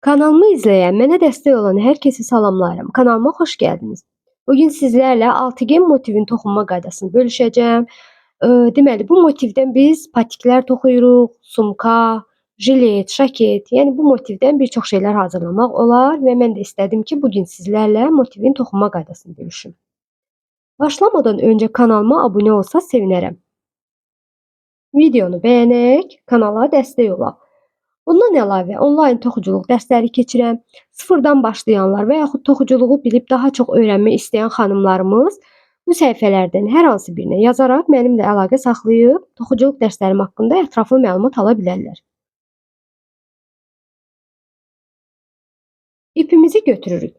Kanalımı izleyen, mənə dəstək olan hər kəsi salamlayıram. Kanalıma xoş gəldiniz. Bugün sizlərlə altıgen motivin toxunma qaydasını bölüşəcəm. Deməli, bu motivdən biz patiklər toxuyuruq, sumka, jilet, şaket, yəni bu motivdən bir çox şeylər hazırlamaq olar və mən də istədim ki, bugün sizlərlə motivin toxunma qaydasını bölüşüm. Başlamadan öncə kanalıma abunə olsa sevinərəm. Videonu bəyənək, kanala dəstək olaq. Bundan əlavə onlayn toxuculuq dərsləri keçirəm. Sıfırdan başlayanlar və yaxud toxuculuğu bilib daha çox öyrənmək istəyən xanımlarımız bu səhifələrdən hər hansı birinə yazaraq mənimlə əlaqə saxlayıb toxuculuq dərslərim haqqında ətraflı məlumat ala bilərlər. İpimizi götürürük.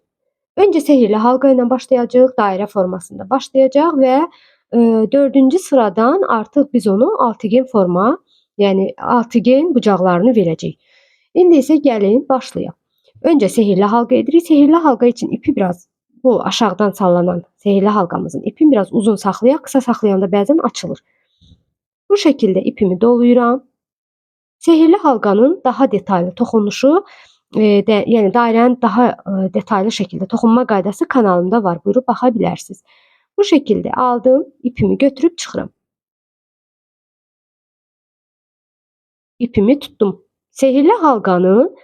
Öncə sehirli halqa ilə başlayacağıq, dairə formasında başlayacaq və 4-cü sıradan artıq biz onu altıgen forma, yəni altıgen bucaqlarını verəcəyik. İndi isə gəlin başlayaq. Öncə sehirli halqa edirik. Sehirli halqa için ipi biraz bu aşağıdan sallanan sehirli halqamızın ipini biraz uzun saxlayaq. Qısa saxlayanda bəzən açılır. Bu şəkildə ipimi doluyuram. Sehirli halqanın daha detallı toxunuşu, yəni dairənin daha detallı şəkildə toxunma qaydası kanalımda var. Buyurub baxa bilərsiniz. Bu şəkildə aldım, ipimi götürüb çıxıram. İpimi tuttum. Sehirli halqanın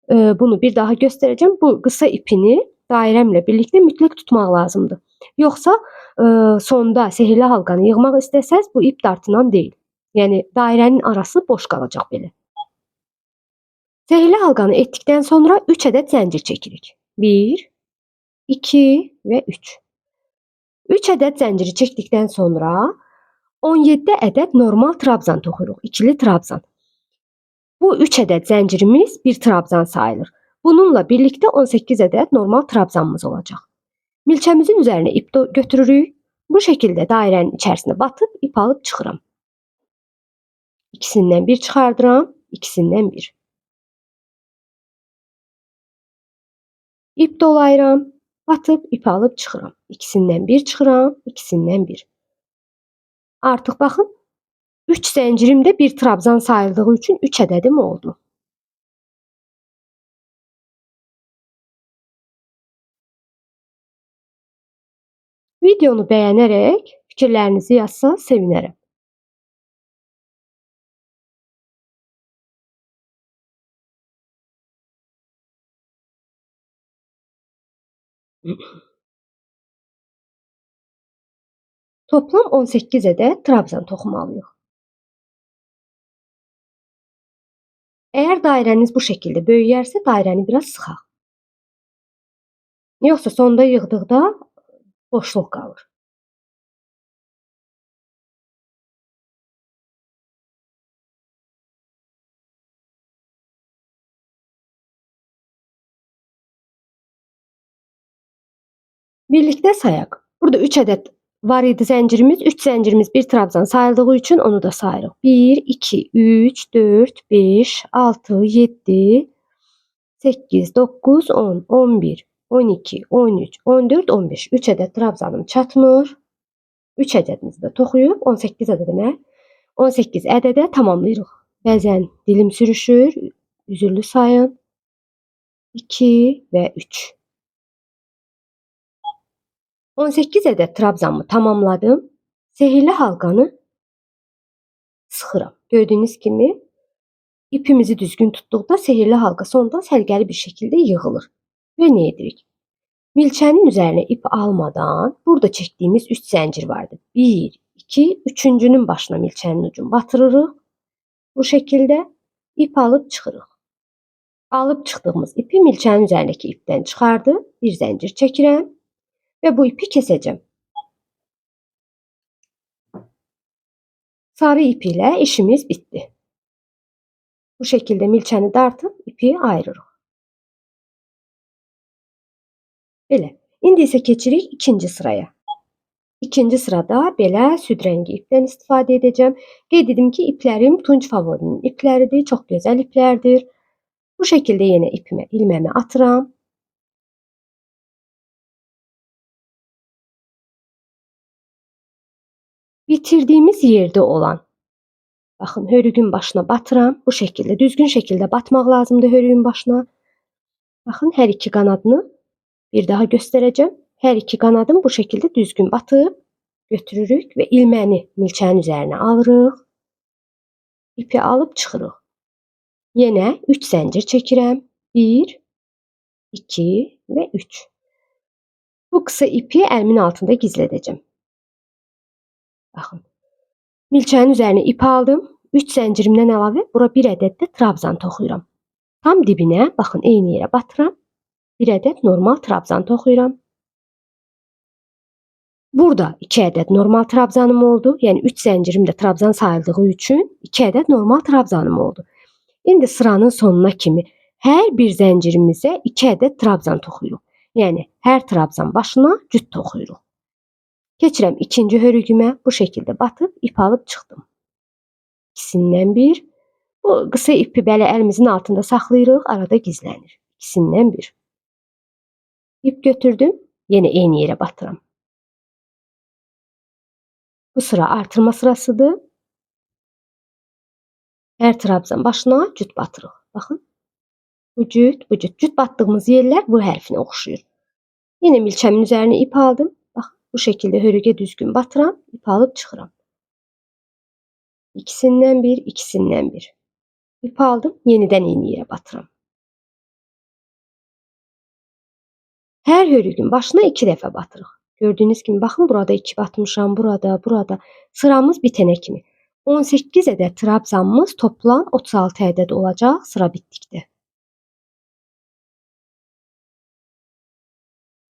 bunu bir daha göstərəcəm. Bu qısa ipini dairəmlə birlikdə mütləq tutmaq lazımdır. Yoxsa sonda sehirli halqanı yığmaq istəsəz bu ip dartınan deyil. Yəni dairənin arası boş qalacaq belə. Sehirli halqanı etdikdən sonra 3 ədəd zəncir çəkirik. 1, 2 və 3. 3 ədəd zənciri çəkdikdən sonra 17 ədəd normal trabzan toxuyuruq. İkili trabzan. Bu 3 ədəd zəncirimiz bir trabzan sayılır. Bununla birlikdə 18 ədəd normal trabzanımız olacaq. Milçəmizin üzərinə ip götürürük. Bu şəkildə dairənin içərisinə batıb ip alıb çıxıram. İkisindən bir çıxardıram, ikisindən bir. İp dolayıram, batıb ip alıb çıxıram. İkisindən bir çıxıram, ikisindən bir. Artıq baxın, 3 zəncirimdə bir trabzan sayıldığı üçün 3 ədədim oldu. Videonu bəyənərək fikirlərinizi yazsa sevinərəm. Toplam 18 ədəd trabzan toxumalıyıq. Əgər dairəniz bu şəkildə böyüyərsə, dairəni biraz sıxaq. Yoxsa sonda yığdıqda boşluq qalır. Birlikdə sayaq. Burada 3 ədəd var idi zəncirimiz. 3 zəncirimiz bir trabzan sayıldığı üçün onu da sayırıq. 1, 2, 3, 4, 5, 6, 7, 8, 9, 10, 11, 12, 13, 14, 15. 3 ədəd trabzanım çatmır. 3 ədədimizi də toxuyub 18 ədədimə 18 ədədə tamamlayırıq. Bəzən dilim sürüşür. Üzürlü sayın. 2 və 3. 18 ədəd trabzanımı tamamladım. Sehirli halqanı sıxıram. Gördüyünüz kimi ipimizi düzgün tutduqda sehirli halqa sonda səliqəli bir şəkildə yığılır. Və nə edirik? Milçənin üzərinə ip almadan burada çəkdiyimiz 3 zəncir vardı. 1, 2, 3-cünün başına milçənin ucunu batırırıq. Bu şəkildə ip alıb çıxırıq. Alıb çıxdığımız ipi milçənin üzərindəki ipdən çıxardı. Bir zəncir çəkirəm və bu ipi kesəcəm. Sarı ip ilə işimiz bitdi. Bu şəkildə milçəni dartıb ipi ayırırıq. Belə. İndi isə keçirik ikinci sıraya. İkinci sırada belə süd rəngi ipdən istifadə edəcəm. Qeyd edim ki, iplərim Tunç Favorinin ipləridir. Çox gözəl iplərdir. Bu şəkildə yenə ipimə ilməmi atıram. Bitirdiyimiz yerdə olan, baxın, hörüğün başına batıram. Bu şəkildə, düzgün şəkildə batmaq lazımdır hörüğün başına. Baxın, hər iki qanadını bir daha göstərəcəm. Hər iki qanadını bu şəkildə düzgün batıb götürürük və ilməni milçənin üzərinə alırıq. İpi alıb çıxırıq. Yenə 3 zəncir çəkirəm. 1, 2 və 3. Bu qısa ipi əlimin altında gizlədəcəm. Baxın. Milçənin üzərinə ip aldım. 3 zəncirimdən əlavə bura 1 ədəd də trabzan toxuyuram. Tam dibinə, baxın, eyni yerə batıram. 1 ədəd normal trabzan toxuyuram. Burada 2 ədəd normal trabzanım oldu. Yəni 3 zəncirim də trabzan sayıldığı üçün 2 ədəd normal trabzanım oldu. İndi sıranın sonuna kimi hər bir zəncirimizə 2 ədəd trabzan toxuyuruq. Yəni hər trabzan başına cüt toxuyuruq. Keçirəm ikinci hörüyümə, bu şəkildə batıb ip alıb çıxdım. İkisindən bir. Bu qısa ipi belə əlimizin altında saxlayırıq, arada gizlənir. İkisindən bir. İp götürdüm, yenə eyni yerə batıram. Bu sıra artırma sırasıdır. Hər trabzan başına cüt batırıq. Baxın. Bu cüt, bu cüt. Cüt batdığımız yerlər bu hərfinə oxşuyur. Yenə milçəmin üzərinə ip aldım. Baxın, bu şəkildə hörüyə düzgün batıram, ip alıb çıxıram. İkisindən bir, ikisindən bir. İp aldım, yenidən eyni yerə batıram. Hər hörüyün başına 2 dəfə batırıq. Gördüyünüz kimi, baxın, burada 2 batmışam, burada. Sıramız bitənə kimi. 18 ədəd trabzanımız toplam 36 ədəd olacaq sıra bitdikdə.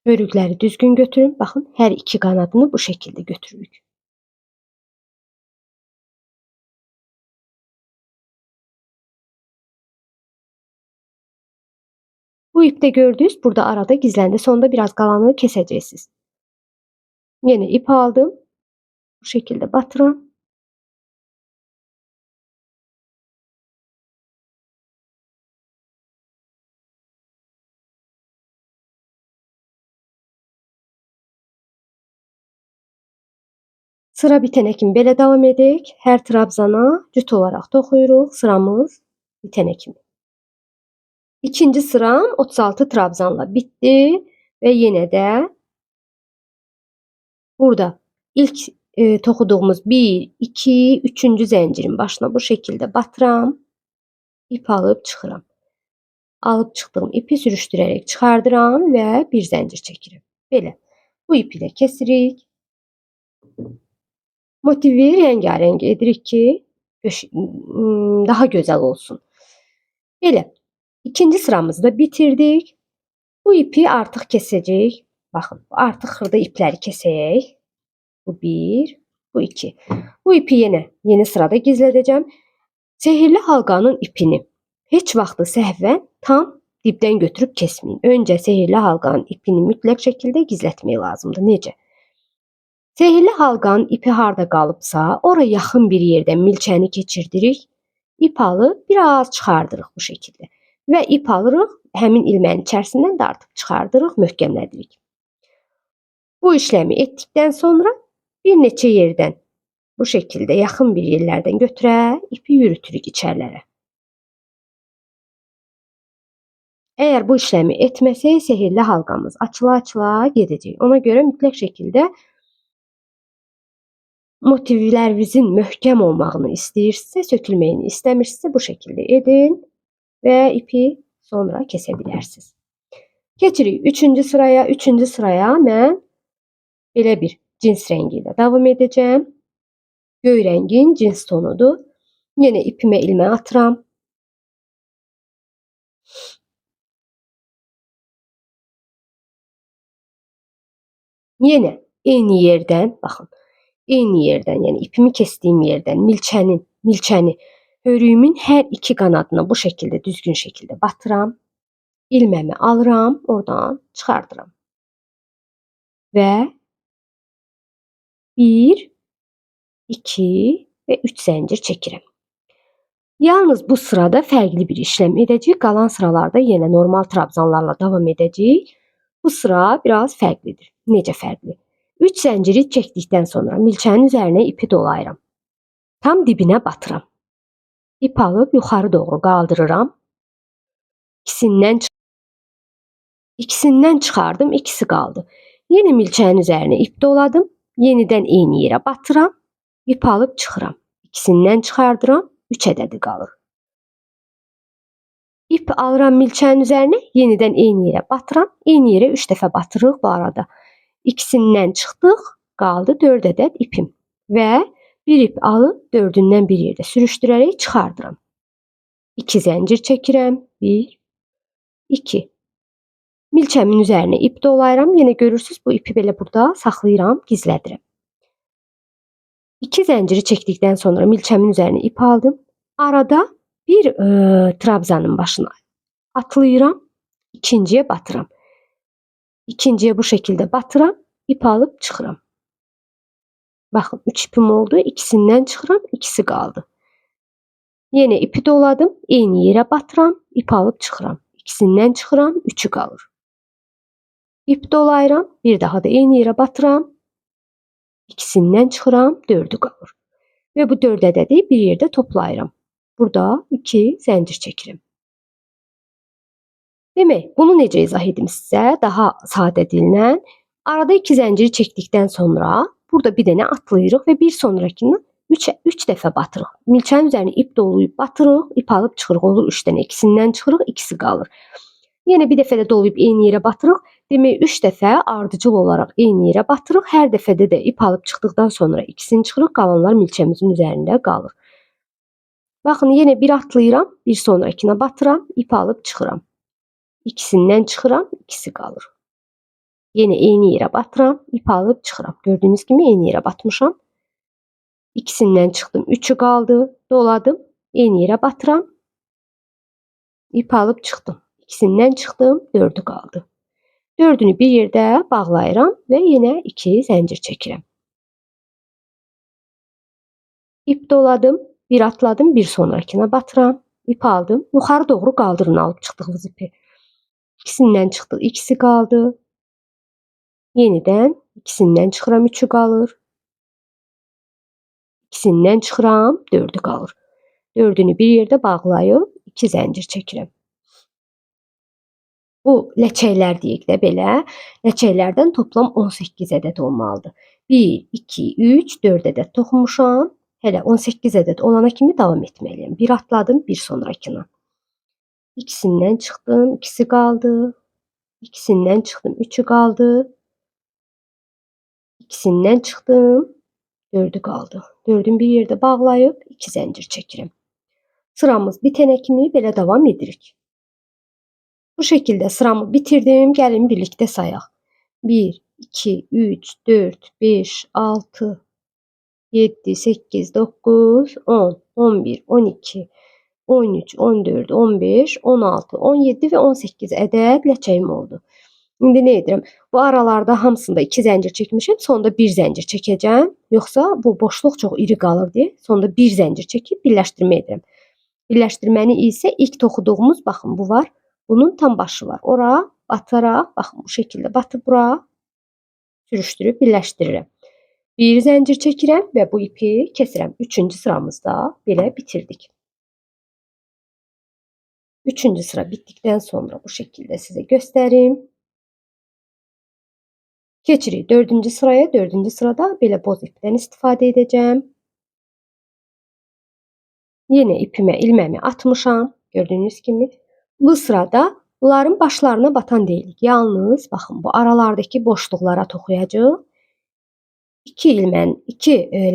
Hörükləri düzgün götürün. Baxın, hər iki qanadını bu şəkildə götürürük. Bu ipdə gördünüz, burada arada gizləndi. Sonda biraz qalanını kesəcəksiniz. Yenə ip aldım. Bu şəkildə batıram. Sıra bitənə kimi belə davam edək. Hər trabzana cüt olaraq toxuyuruq sıramız bitənə kimi. İkinci sıram 36 trabzanla bitdi və yenə də burada ilk toxuduğumuz 1, 2, 3-cü zəncirin başına bu şəkildə batıram. İp alıb çıxıram. Alıb çıxdığım ipi sürüşdürərək çıxardıram və bir zəncir çəkirəm. Belə. Bu ipi də kesirik. Motivi rəngarəng edirik ki, daha gözəl olsun. Belə. İkinci sıramızı da bitirdik. Bu ipi artıq kesəcəyik. Baxın, artıq xırda ipləri kesək. Bu 1, bu 2. Bu ipi yenə yeni sırada gizlədəcəm. Sehirli halqanın ipini heç vaxtı səhvən tam dibdən götürüb kesməyin. Öncə sehirli halqanın ipini mütləq şəkildə gizlətmək lazımdır. Necə? Sehirli halqanın ipi harda qalıbsa, ora yaxın bir yerdən milçəni keçirdirik. İp alıb biraz çıxardırıq bu şəkildə. Və ip alırıq, həmin ilmənin içərisindən dartıb çıxardırıq, möhkəmlədirik. Bu işləmi etdikdən sonra bir neçə yerdən bu şəkildə yaxın bir yerlərdən götürək, ipi yürütürük içərilərə. Əgər bu işləmi etməsək, sehirli halqamız açıla-açıla gedəcək. Ona görə mütləq şəkildə motivlərinizin möhkəm olmağını istəyirsinizsə, sökülməyini istəmirsinizsə, bu şəkildə edin və ipi sonra kəsə bilərsiniz. Keçirik 3-cü sıraya. 3-cü sıraya mən belə bir cins rəngi ilə davam edəcəm. Göy rəngin cins tonudur. Yenə ipimə ilmə atıram. Yenə eyni yerdən, baxın, eyni yerdən, yəni ipimi kəsdiyim yerdən milçəni hörüyümün hər iki qanadına bu şəkildə düzgün şəkildə batıram. İlməmi alıram, oradan çıxardıram. Və 1, 2 və 3 zəncir çəkirəm. Yalnız bu sırada fərqli bir işlem edəcəyik. Qalan sıralarda yenə normal trabzanlarla davam edəcəyik. Bu sıra biraz fərqlidir. Necə fərqli? 3 zənciri çəkdikdən sonra milçənin üzərinə ipi dolayıram. Tam dibinə batıram. İp alıb yuxarı doğru qaldırıram. İkisindən İkisindən çıxardım, ikisi qaldı. Yenə milçəyin üzərinə ip doladım. Yenidən eyni yerə batıram. İp alıb çıxıram. İkisindən çıxardıram, 3 ədədi qalır. İp alıram milçəyin üzərinə, yenidən eyni yerə batıram. Eyni yerə 3 dəfə batırırıq bu arada. İkisindən çıxdıq, qaldı 4 ədəd ipim. Və bir ip alıb 4-ündən bir yerdə sürüşdürərək çıxardıram. 2 zəncir çəkirəm. 1, 2. Milçəmin üzərinə ip dolayıram. Yenə görürsüz bu ipi belə burada saxlayıram, gizlədirəm. 2 zənciri çəkdikdən sonra milçəmin üzərinə ip aldım. Arada bir trabzanın başına atlayıram, ikinciyə batıram. İkinciyə bu şəkildə batıram, ip alıb çıxıram. Baxın, 3 ipim oldu, ikisindən çıxıram, ikisi qaldı. Yenə ipi doladım, eyni yerə batıram, ip alıb çıxıram. İkisindən çıxıram, 3'ü qalır. İp dolayıram, bir daha da eyni yerə batıram, ikisindən çıxıram, 4'ü qalır. Və bu 4 ədədi bir yerdə toplayıram. Burada 2 zəncir çəkirəm. Demək, bunu necə izah edim sizə? Daha sadə dillə. Arada 2 zənciri çəkdikdən sonra burada bir dənə atlayırıq və bir sonrakını 3 dəfə batırıq. Milçənin üzərinə ip dolayıb batırıq, ip alıb çıxırıq. Olur 3 dənə, ikisindən çıxırıq, ikisi qalır. Yenə bir dəfə də dolayıb eyni yerə batırıq. Demək, 3 dəfə ardıcıl olaraq eyni yerə batırıq. Hər dəfədə də ip alıb çıxdıqdan sonra ikisini çıxırıq, qalanlar milçəmizin üzərində qalır. Baxın, yenə bir atlayıram, bir sonrakına batıram, ip alıb çıxıram. İkisindən çıxıram, ikisi qalır. Yenə eyni yerə batıram, ip alıb çıxıram. Gördüyünüz kimi eyni yerə batmışam. İkisindən çıxdım, 3'ü qaldı. Doladım, eyni yerə batıram, ip alıb çıxdım. İkisindən çıxdım, 4'ü qaldı. 4'ünü bir yerdə bağlayıram və yenə 2 zəncir çəkirəm. İp doladım, bir atladım, bir sonrakına batıram, ip aldım. Yuxarı doğru qaldırın alıb çıxdığınız ipi. İkisindən çıxdıq, ikisi qaldı. Yenidən ikisindən çıxıram, 3'ü qalır. İkisindən çıxıram, 4'ü qalır. 4'ünü bir yerdə bağlayıb 2 zəncir çəkirəm. Bu ləçəklər deyək də belə. Ləçəklərdən toplam 18 ədəd olmalıdır. 1, 2, 3, 4 ədəd toxumuşam. Hələ 18 ədəd olana kimi davam etməliyəm. Bir atladım, bir sonrakına. İkisindən çıxdım, ikisi qaldı. İkisindən çıxdım, 3'ü qaldı. İkisindən çıxdım, 4'ü qaldı. 4'ün bir yerdə bağlayıb 2 zəncir çəkirəm. Sıramız bitənə kimi belə davam edirik. Bu şəkildə sıramı bitirdim. Gəlin birlikdə sayaq. 1, 2, 3, 4, 5, 6, 7, 8, 9, 10, 11, 12, 13, 14, 15, 16, 17 və 18 ədəd ləçəyim oldu. İndi nə edirəm? Bu aralarda hamısında 2 zəncir çəkmişəm. Sonda 1 zəncir çəkəcəm. Yoxsa bu boşluq çox iri qalır deyə sonda 1 zəncir çəkib birləşdirmə edirəm. Birləşdirməni isə ilk toxuduğumuz, baxın bu var. Bunun tam başı var. Ora bataraq, baxın bu şəkildə batıb bura sürüşdürüb birləşdirirəm. Bir zəncir çəkirəm və bu ipi kəsirəm. 3-cü sıramızda belə bitirdik. 3-cü sıra bitdikdən sonra bu şəkildə sizə göstərim. Keçirik 4-cü sıraya. 4-cü sırada belə boz ipdən istifadə edəcəm. Yenə ipimə ilməmi atmışam. Gördüyünüz kimi. Bu sırada bunların başlarına batan deyilik. Yalnız baxın bu aralardakı boşluqlara toxuyacaq. 2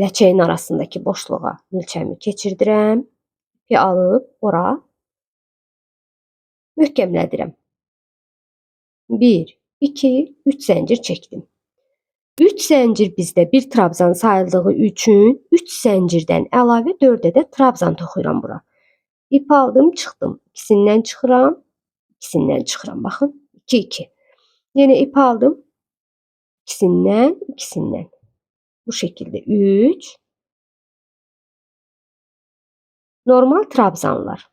ləçəyin arasındakı boşluğa milçəmi keçirdirəm. İpi alıb ora möhkəmlədirəm. 1, 2, 3 zəncir çəkdim. 3 zəncir bizdə bir trabzan sayıldığı üçün 3 zəncirdən əlavə 4 ədəd trabzan toxuyuram bura. İp aldım, çıxdım. İkisindən çıxıram, ikisindən çıxıram. Baxın, 2, 2. Yenə ip aldım. İkisindən, ikisindən. Bu şəkildə 3. Normal trabzanlar.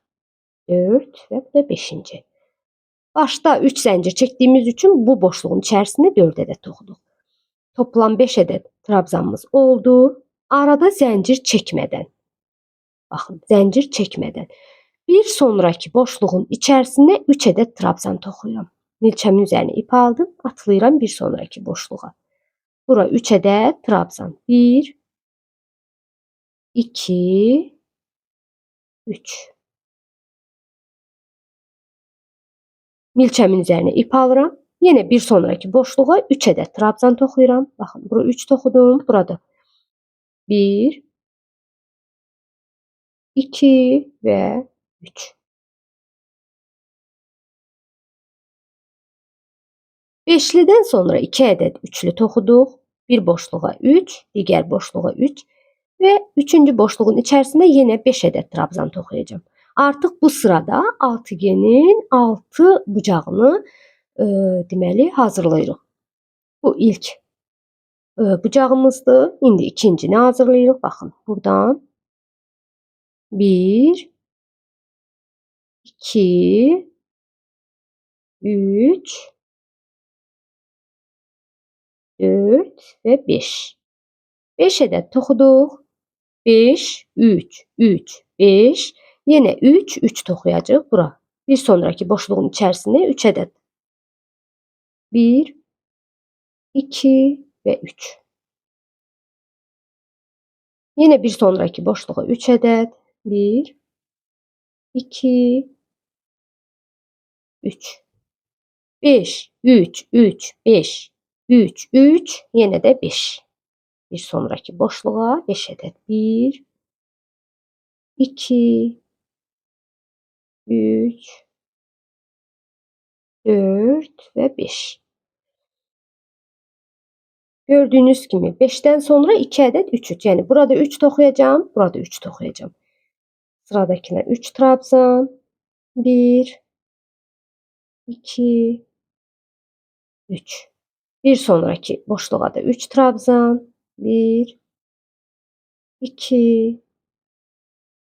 4 və bu da 5-ci. Başda 3 zəncir çəkdiyimiz üçün bu boşluğun içərisində 4 ədəd toxuduq. Toplam 5 ədəd trabzanımız oldu. Arada zəncir çəkmədən. Baxın, zəncir çəkmədən. Bir sonraki boşluğun içərisində 3 ədəd trabzan toxuyuram. Milçəmin üzərinə ip aldım, atlayıram bir sonraki boşluğa. Bura 3 ədəd trabzan. 1, 2, 3. Milçəmin üzərinə ip alıram. Yenə bir sonraki boşluğa 3 ədəd trabzan toxuyuram. Baxın, bura 3 toxudum, burada 1, 2 və 3. Beşlidən sonra 2 ədəd üçlü toxuduq. Bir boşluğa 3, digər boşluğa 3 və 3-cü boşluğun içərisində yenə 5 ədəd trabzan toxuyacağam. Artıq bu sırada altıgenin 6 bucağını deməli hazırlayırıq. Bu ilk bucağımızdır. İndi ikincini hazırlayırıq. Baxın, buradan 1, 2, 3, 4 və 5. 5 ədəd toxuduq. 5, 3, 3, 5. Yenə 3, 3 toxuyacağıq bura. Bir sonraki boşluğun içərisində 3 ədəd. 1, 2 və 3. Yenə bir sonraki boşluğa 3 ədəd. 1, 2, 3. 5, 3, 3, 5, 3, 3. Yenə də 5. Bir sonraki boşluğa 5 ədəd. 1, 2, 3, 4 və 5. Gördüğünüz kimi 5'ten sonra 2 ədəd 3, 3. Yəni burada 3 toxuyacağım, burada 3 toxuyacağım. Sıradakine 3 trabzan. 1, 2, 3. Bir sonraki boşluğa da 3 trabzan. 1, 2,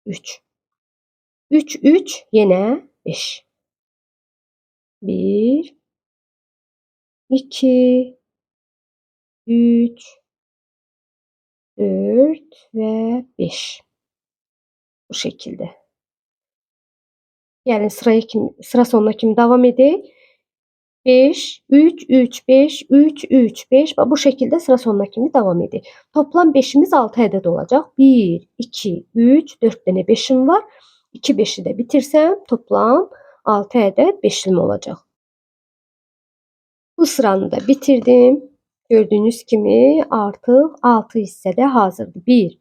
3. 3, 3 yenə 5. 1, 2, 3, 4 ve 5. Bu şekilde. Yani sıra sonuna kimi devam edeyim. 5, 3, 3, 5, 3, 3, 5. Bu şekilde sıra sonuna kimi devam edeyim. Toplam 5'imiz 6 ədəd olacak. 1, 2, 3, 4 tane 5'im var. 2 5'i de bitirsem toplam 6 ədəd 5'lim olacak. Bu sıranı da bitirdim. Gördüğünüz kimi artıq 6 hissədə hazırdır. 1,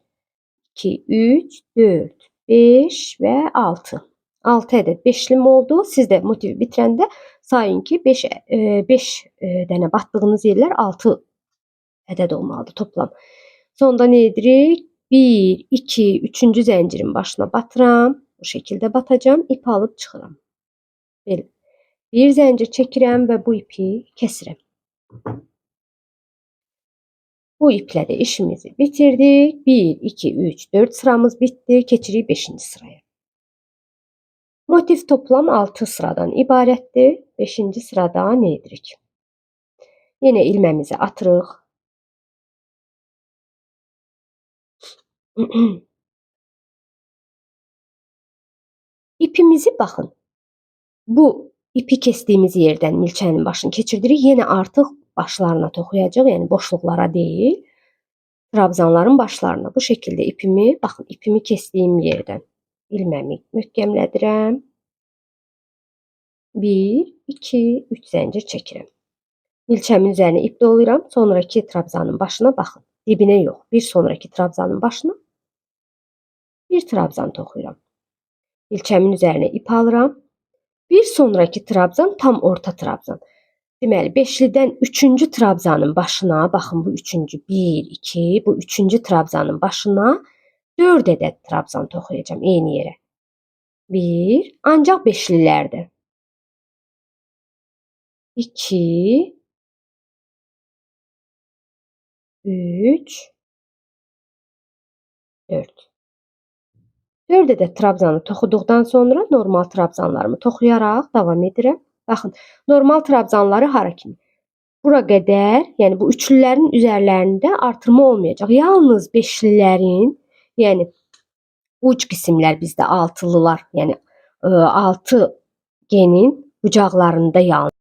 2, 3, 4, 5 və 6. 6 ədəd 5'lim oldu. Siz də motivi bitirəndə sayın ki 5 dənə batdığınız yerlər 6 ədəd olmalıdır toplam. Sonda nə edirik? 1, 2, 3-cü zəncirin başına batıram. Bu şekilde batacağım. İp alıp çıxıram. Belə. Bir zəncir çəkirəm və bu ipi kəsirəm. Bu iple de işimizi bitirdik. 1, 2, 3, 4 sıramız bitti. Keçirik 5. sıraya. Motif toplam 6 sıradan ibarətdir. 5. sırada nə edirik? Yine ilməmizi atırıq. İpimizi baxın. Bu ipi kestiğimiz yerden milçənin başını keçirdirik. Yine artıq başlarına toxuyacaq. Yəni boşluqlara deyil. Trabzanların başlarına. Bu şekilde ipimi, baxın ipimi kestiğim yerden ilməmi möhkəmlədirəm. 1, 2, 3 zəncir çəkirəm. Milçəmin üzərinə ip dolayıram. Sonraki trabzanın başına baxın. Dibinə yox. Bir sonraki trabzanın başına bir trabzan toxuyuram. Milçəmin üzərinə ip alıram. Bir sonraki trabzan tam orta trabzan. Deməli 5'liden 3-cü trabzanın başına, baxın bu 3-cü 1, 2, bu 3-cü trabzanın başına 4 ədəd trabzan toxuyacağım eyni yerə. 1, ancaq 5'lilərdə. 2, 3, 4. 4 ədəd trabzanı toxuduqdan sonra normal trabzanlarımı toxuyaraq davam edirəm. Baxın, normal trabzanları hara kimi? Bura qədər, yəni bu üçlülərin üzərlərində artırma olmayacaq. Yalnız beşlilərin, yəni uc qismlər bizdə altılılar, yəni 6 genin bucaqlarında yalnız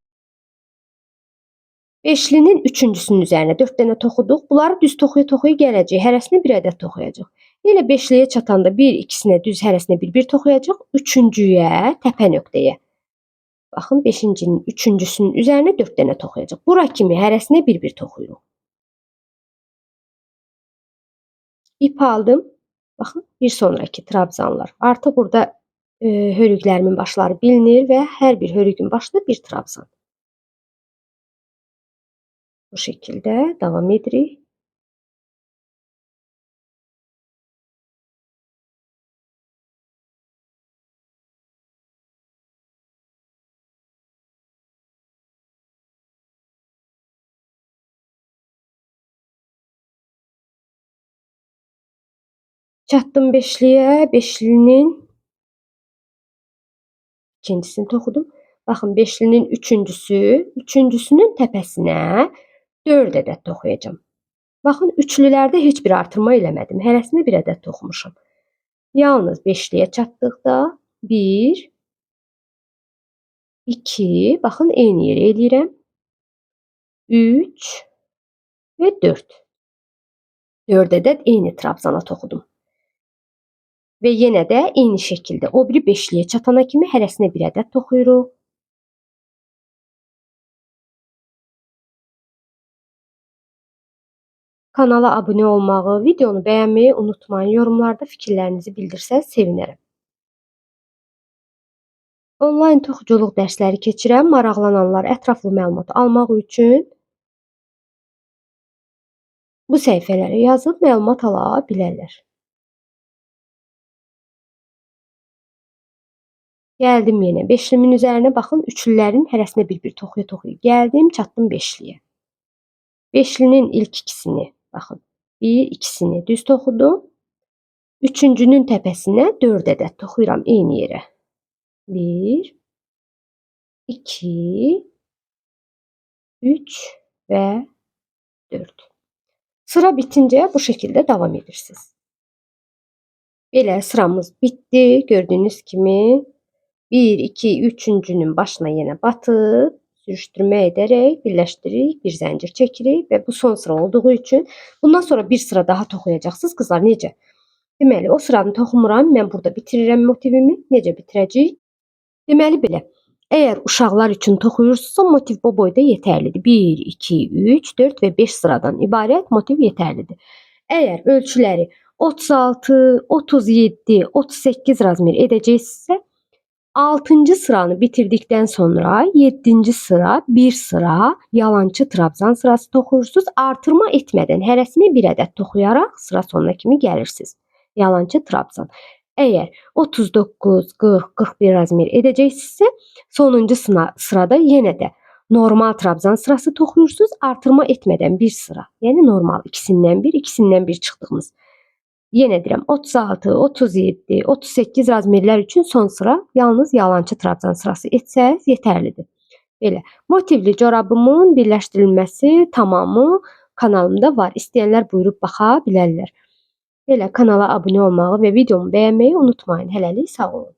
Beşlinin üçüncüsünün üzərinə 4 dənə toxuduq. Bunları düz toxuya gələcək. Hərəsinə bir ədəd toxuyacaq. Yenə beşliyə çatanda bir ikisinə düz hərəsinə bir toxuyacaq. Üçüncüyə, təpə nöqtəyə. Baxın, 5-cinin üçüncüsünün üzərinə 4 dənə toxuyacaq. Bura kimi hərəsinə bir toxuyuruq. İp aldım. Baxın, bir sonraki trabzanlar. Artıq burada hörüklərimin başları bilinir və hər bir hörüyün başında bir trabzan. Bu şəkildə davam edirik. Çatdım beşliyə, beşlinin ikincisini toxudum. Baxın, beşlinin üçüncüsünün təpəsinə 4 ədəd toxuyacağam. Baxın, üçlülərdə heç bir artırma eləmədim. Hərəsinə bir ədəd toxumuşam. Yalnız beşliyə çatdıqda 1, 2, baxın, eyni yerə eləyirəm. 3 və 4. 4 ədəd eyni trabzana toxudum. Və yenə də eyni şəkildə o biri beşliyə çatana kimi hərəsinə bir ədəd toxuyuruq. Kanala abunə olmağı, videonu bəyənməyi unutmayın. Yorumlarda fikirlərinizi bildirsəz sevinərəm. Onlayn toxuculuq dərsləri keçirəm. Maraqlananlar ətraflı məlumat almaq üçün bu səhifələrə yazıb məlumat ala bilərlər. Gəldim yenə beşlimin üzərinə, baxın, üçlülərin hərəsinə bir toxuya gəldim, çatdım beşliyə. Beşlinin ilk ikisini, baxın, bir ikisini düz toxudum. Üçüncünün təpəsinə 4 ədəd toxuyuram eyni yerə. 1, 2, 3 və 4. Sıra bitincə bu şəkildə davam edirsiniz. Belə sıramız bitdi. Gördüyünüz kimi 1, 2, 3-cünün başına yenə batıb, sürüşdürmə edərək birləşdiririk, bir zəncir çəkirik və bu son sıra olduğu üçün bundan sonra bir sıra daha toxuyacaqsınız. Qızlar, necə? Deməli, o sıranı toxumuram, mən burada bitirirəm motivimi. Necə bitirəcəyik? Deməli, belə. Əgər uşaqlar üçün toxuyursunuzsa, motiv bu boyda yetərlidir. 1, 2, 3, 4 və 5 sıradan ibarət motiv yetərlidir. Əgər ölçüləri 36, 37, 38 razmer edəcəksinizsə, 6-cı sıranı bitirdikdən sonra 7-ci sıra bir sıra yalançı trabzan sırası toxuyursunuz. Artırma etmədən hərəsinə bir ədəd toxuyaraq sıra sonuna kimi gəlirsiniz. Yalançı trabzan. Əgər 39, 40, 41 razmer edəcəksinizsə, sonuncu sırada yenə də normal trabzan sırası toxuyursunuz. Artırma etmədən bir sıra. Yəni normal ikisindən bir çıxdığımız. Yenə deyirəm, 36, 37, 38 razmerlər üçün son sıra yalnız yalançı trabzan sırası etsəz yetərlidir. Belə, motivli corabımın birləşdirilməsi tamamı kanalımda var. İstəyənlər buyurub baxa bilərlər. Belə, kanala abunə olmağı və videomu bəyənməyi unutmayın. Hələlik sağ olun.